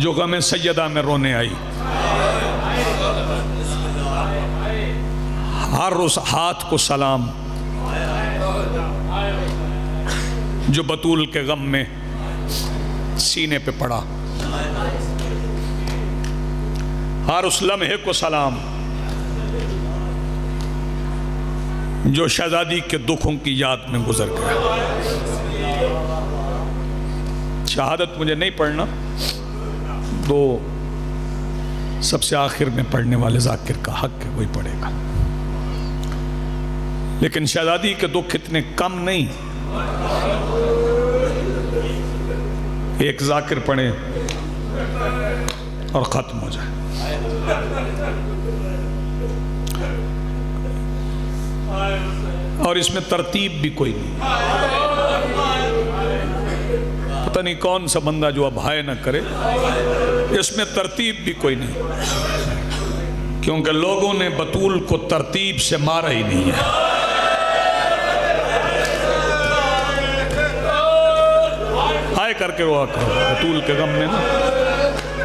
जो गम सैयदा में रोने आई। हर उस हाथ को सलाम जो बतूल के गम में सीने पे पड़ा। हर उस लम्हे को सलाम जो शहजादी के दुखों की याद में गुजर गया। शहादत मुझे नहीं पढ़ना, तो सबसे आखिर में पढ़ने वाले जाकिर का हक है, वही पढ़ेगा। लेकिन शहजादी के दुख इतने कम नहीं, एक जाकिर पढ़े और खत्म हो जाए। और इसमें तरतीब भी कोई नहीं। पता नहीं कौन सा बंदा जो अब हाय ना करे, इसमें तरतीब भी कोई नहीं, क्योंकि लोगों ने बतूल को तरतीब से मारा ही नहीं है। हाय करके रोआ करो बतूल के गम में ना,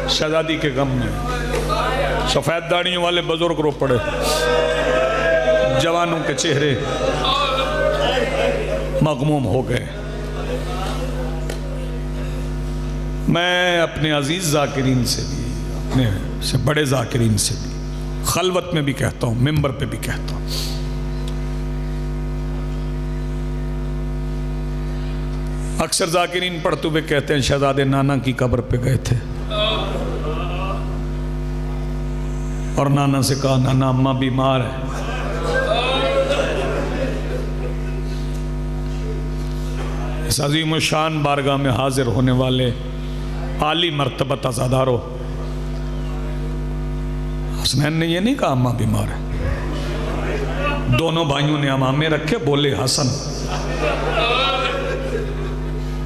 शहजादी के गम में। सफेद दाढ़ियों वाले बुजुर्ग रो पड़े, जवानों के चेहरे मगमूम हो गए। मैं अपने अजीज जाकिरीन से भी, अपने से बड़े जाकिरीन से भी खलवत में भी कहता हूँ, मिंबर पे भी कहता हूँ, अक्सर जाकिरीन पढ़ते हुए कहते हैं शहजादे नाना की कब्र पे गए थे और नाना से कहा नाना अम्मा बीमार है। इस अजीम शान बारगाह में हाजिर होने वाले आली मर्तबत अज़ादारो हसनैन ने यह नहीं कहा अम्मा बीमार है। दोनों भाइयों ने अमामे रखे, बोले हसन।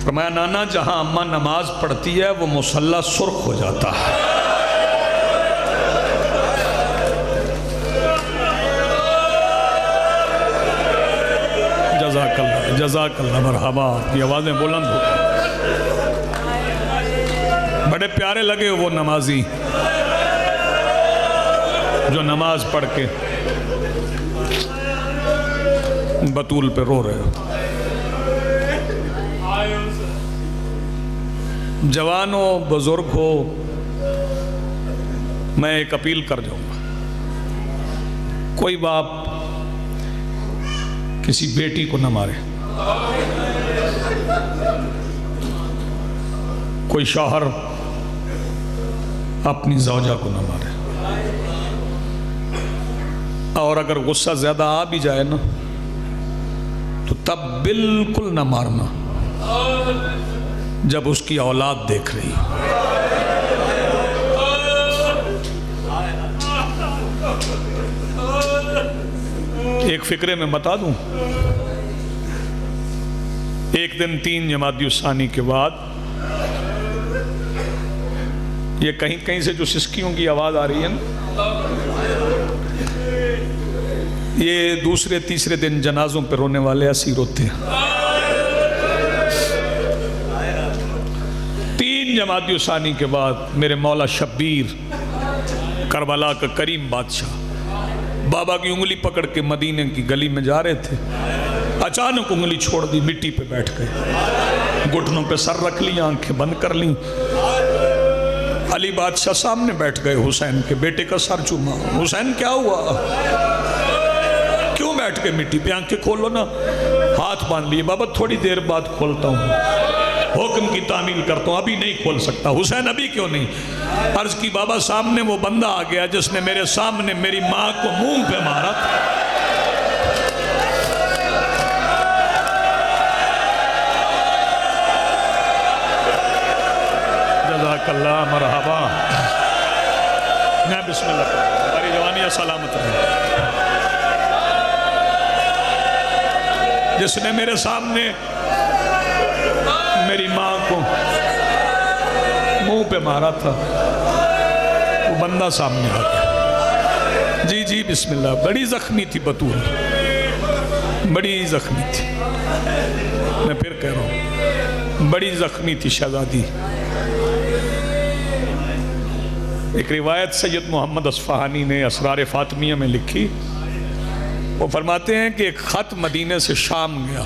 फरमाया नाना जहां अम्मा नमाज पढ़ती है वो मुसल्ला सुर्ख हो जाता है। जज़ाकल्लाह जज़ाकल्लाह मरहबा। आपकी आवाज़ें बुलंद हो, बड़े प्यारे लगे वो नमाजी जो नमाज पढ़ के बतूल पे रो रहे हो। जवानों बुजुर्ग हो, मैं एक अपील कर जाऊंगा, कोई बाप किसी बेटी को न मारे, कोई शौहर अपनी ज़ौजा को न मारे, और अगर गुस्सा ज्यादा आ भी जाए ना तो तब बिल्कुल न मारना जब उसकी औलाद देख रही। एक फिक्रे में बता दूं, एक दिन 3 जमादियुस्सानी के बाद ये कहीं कहीं से जो सिसकियों की आवाज आ रही है ना, ये दूसरे तीसरे दिन जनाजों पर रोने वाले असीर होते हैं। 3 जमादियुस्सानी के बाद मेरे मौला शब्बीर करबला का करीम बादशाह बाबा की उंगली पकड़ के मदीने की गली में जा रहे थे, अचानक उंगली छोड़ दी, मिट्टी पे बैठ गए, घुटनों पे सर रख लिया, आंखें बंद कर ली। अली बादशाह सामने बैठ गए, हुसैन के बेटे का सर चूमा। हुसैन क्या हुआ, क्यों बैठ गए मिट्टी पे, आंखें खोलो ना। हाथ बांध लिए, बाबा थोड़ी देर बाद खोलता हूँ, हुक्म की तामील करता हूँ, अभी नहीं खोल सकता। हुसैन अभी क्यों नहीं? अर्ज की बाबा सामने वो बंदा आ गया जिसने मेरे सामने मेरी माँ को मुंह पे मारा। जज़ाकल्लाह मरहबा। मैं बिस्मिल्लाह, हमारी जवानियाँ सलामत रहे। जिसने मेरे सामने मेरी माँ को मुंह पे मारा था वो बंदा सामने आ गया। जी जी बिस्मिल्लाह। बड़ी जख्मी थी बतूल, बड़ी जख्मी थी, मैं फिर कह रहा हूँ बड़ी जख्मी थी शहजादी। एक रिवायत सैयद मोहम्मद अस्फहानी ने असरार फातमिया में लिखी। वो फरमाते हैं कि एक ख़त मदीने से शाम गया।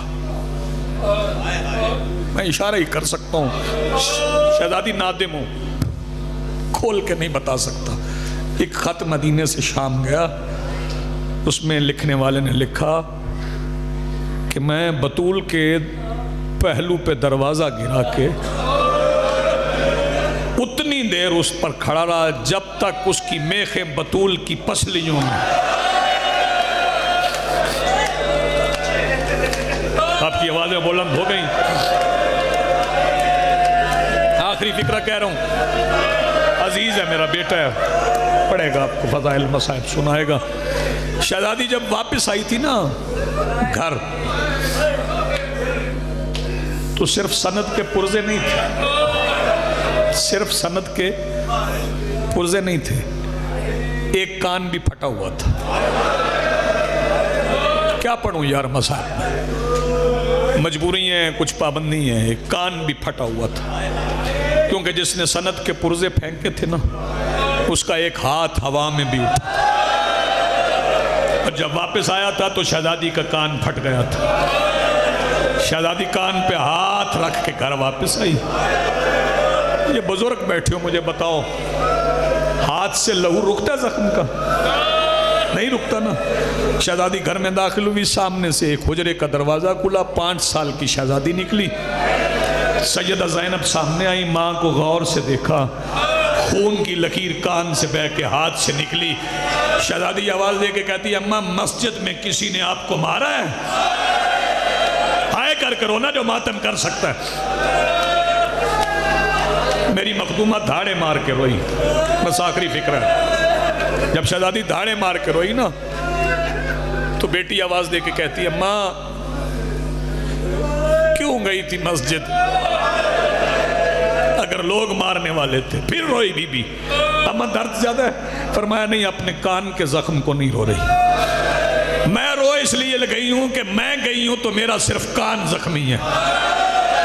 मैं इशारा ही कर सकता हूँ, शहजादी नादिम हूँ, खोल के नहीं बता सकता। एक ख़त मदीने से शाम गया, उसमें लिखने वाले ने लिखा कि मैं बतूल के पहलू पे दरवाज़ा गिरा के उतनी देर उस पर खड़ा रहा जब तक उसकी मेखें बतूल की पसलियों में। आपकी आवाज़ें बुलंद हो गई। आखिरी फिक्रा कह रहा हूँ, अजीज है मेरा बेटा है, पढ़ेगा आपको फ़ज़ाइल मसाइब सुनाएगा। शहजादी जब वापस आई थी ना घर, तो सिर्फ सनद के पुर्जे नहीं थे, सिर्फ सनद के पुर्जे नहीं थे, एक कान भी फटा हुआ था। क्या पढ़ूं यार मसाइब में, मजबूरी है, कुछ पाबंदी है, एक कान भी फटा हुआ था। क्योंकि जिसने सनद के पुर्जे फेंके थे ना, उसका एक हाथ हवा में भी उठा, और जब वापस आया था तो शहजादी का कान फट गया था। शहजादी कान पे हाथ रख के घर वापस आई। ये बुजुर्ग बैठे हो, मुझे बताओ, हाथ से लहू रुकता जख्म का? नहीं रुकता ना। शहजादी घर में दाखिल हुई, सामने से एक हुजरे का दरवाज़ा खुला, 5 साल की शहजादी निकली। सैयदा ज़ैनब सामने आई, माँ को गौर से देखा, खून की लकीर कान से बह के हाथ से निकली। शहजादी आवाज़ दे के कहती, अम्मा मस्जिद में किसी ने आपको मारा है? आए कर करो ना जो मातम कर सकता है। मेरी मखदूमा धाड़े मार के रोई। बस आखिरी फिक्र है, जब शहजादी धाड़े मार के रोई ना, तो बेटी आवाज दे के कहती, अम्मा क्यों गई थी मस्जिद अगर लोग मारने वाले थे? फिर रोई बीबी, अम्मा दर्द ज्यादा है? फरमाया नहीं, अपने कान के जख्म को नहीं रो रही, मैं रो इसलिए गई हूं कि मैं गई हूं तो मेरा सिर्फ कान जख्मी है।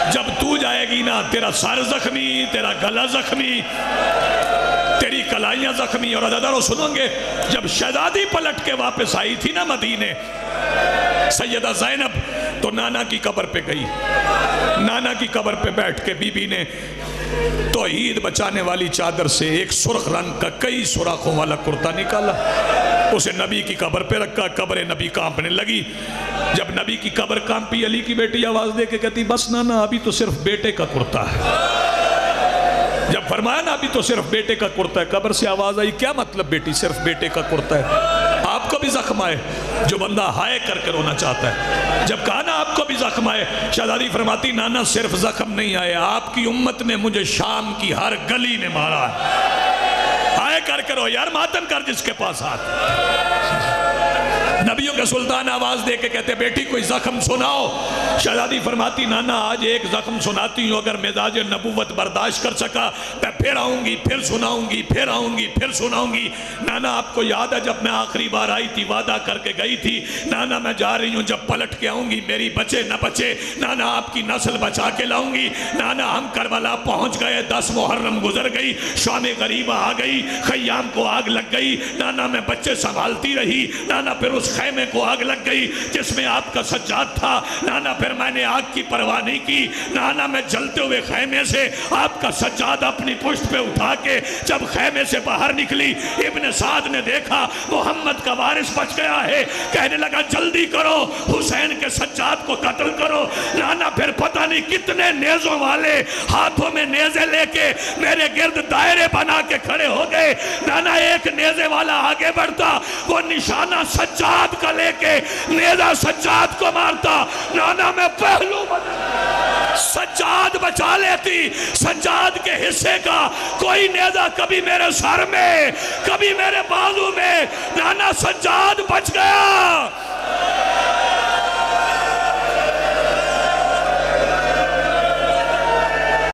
जब तू जाएगी ना, तेरा सर जख्मी, तेरा गला जख्मी, तेरी कलाइयां जख्मी। और अदादारों सुनोगे, जब शहजादी पलट के वापस आई थी ना मदीने, सैयदा ज़ैनब तो नाना की कब्र पे गई। नाना की कब्र पे बैठ के बीबी ने तौहीद बचाने वाली चादर से एक सुर्ख रंग का कई सुराखों वाला कुर्ता निकाला, उसे नबी की कब्र पे रखा। कब्र नबी कांपने लगी। जब नबी की कब्र कांपी, अली की बेटी आवाज दे के कहती, बस नाना अभी तो सिर्फ बेटे का कुर्ता है। जब फरमाया ना अभी तो सिर्फ बेटे का कुर्ता है, कब्र से आवाज आई, क्या मतलब बेटी सिर्फ बेटे का कुर्ता है? आपको भी जख्म आए? जो बंदा हाय करके रोना चाहता है। जब कहा ना आपको भी जख्म आए, शहजादी फरमाती, नाना सिर्फ जख्म नहीं आए, आपकी उम्मत ने मुझे शाम की हर गली में मारा है। हाय करके रो यार, मातम कर जिसके पास हाथ। नबियों के सुल्तान आवाज दे के कहते, बेटी कोई जख्म सुनाओ। शहजादी फरमाती, नाना आज एक जख्म सुनाती हूँ, अगर मिजाज नबूवत बर्दाश्त कर सका मैं फिर आऊंगी, फिर सुनाऊंगी, फिर आऊंगी, फिर सुनाऊंगी। नाना आपको याद है जब मैं आखिरी बार आई थी, वादा करके गई थी, नाना मैं जा रही हूँ, जब पलट के आऊंगी मेरी बचे न बचे, नाना आपकी नस्ल बचा के लाऊंगी। नाना हम करबला पहुंच गए, 10 मुहर्रम गुजर गई, शाम गरीबा आ गई, खयाम को आग लग गई, नाना मैं बच्चे संभालती रही। नाना फिर उस खैमे को आग लग गई जिसमें आपका सज्जाद था। नाना फिर मैंने आग की परवाह नहीं की। नाना मैं जलते हुए खैमे से आपका सज्जाद अपनी पुष्ट पे उठा के जब खैमे से बाहर निकली, इब्न साद ने देखा मोहम्मद का वारिस बच गया है। कहने लगा जल्दी करो, हुसैन के सज्जाद को कत्ल करो। नाना फिर पता नहीं कितने नेज़ों वाले हाथों में नेज़े लेके मेरे गिर्द दायरे बना के खड़े हो गए। नाना एक नेज़े वाला आगे बढ़ता, वो निशाना सज्जाद का लेके नेज़ा सज्जाद को मारता। नाना मैं पहलू सज्जाद बचा लेती, सज्जाद के हिस्से का कोई नेज़ा कभी मेरे सर में, कभी मेरे बाजू में। नाना सज्जाद बच गया।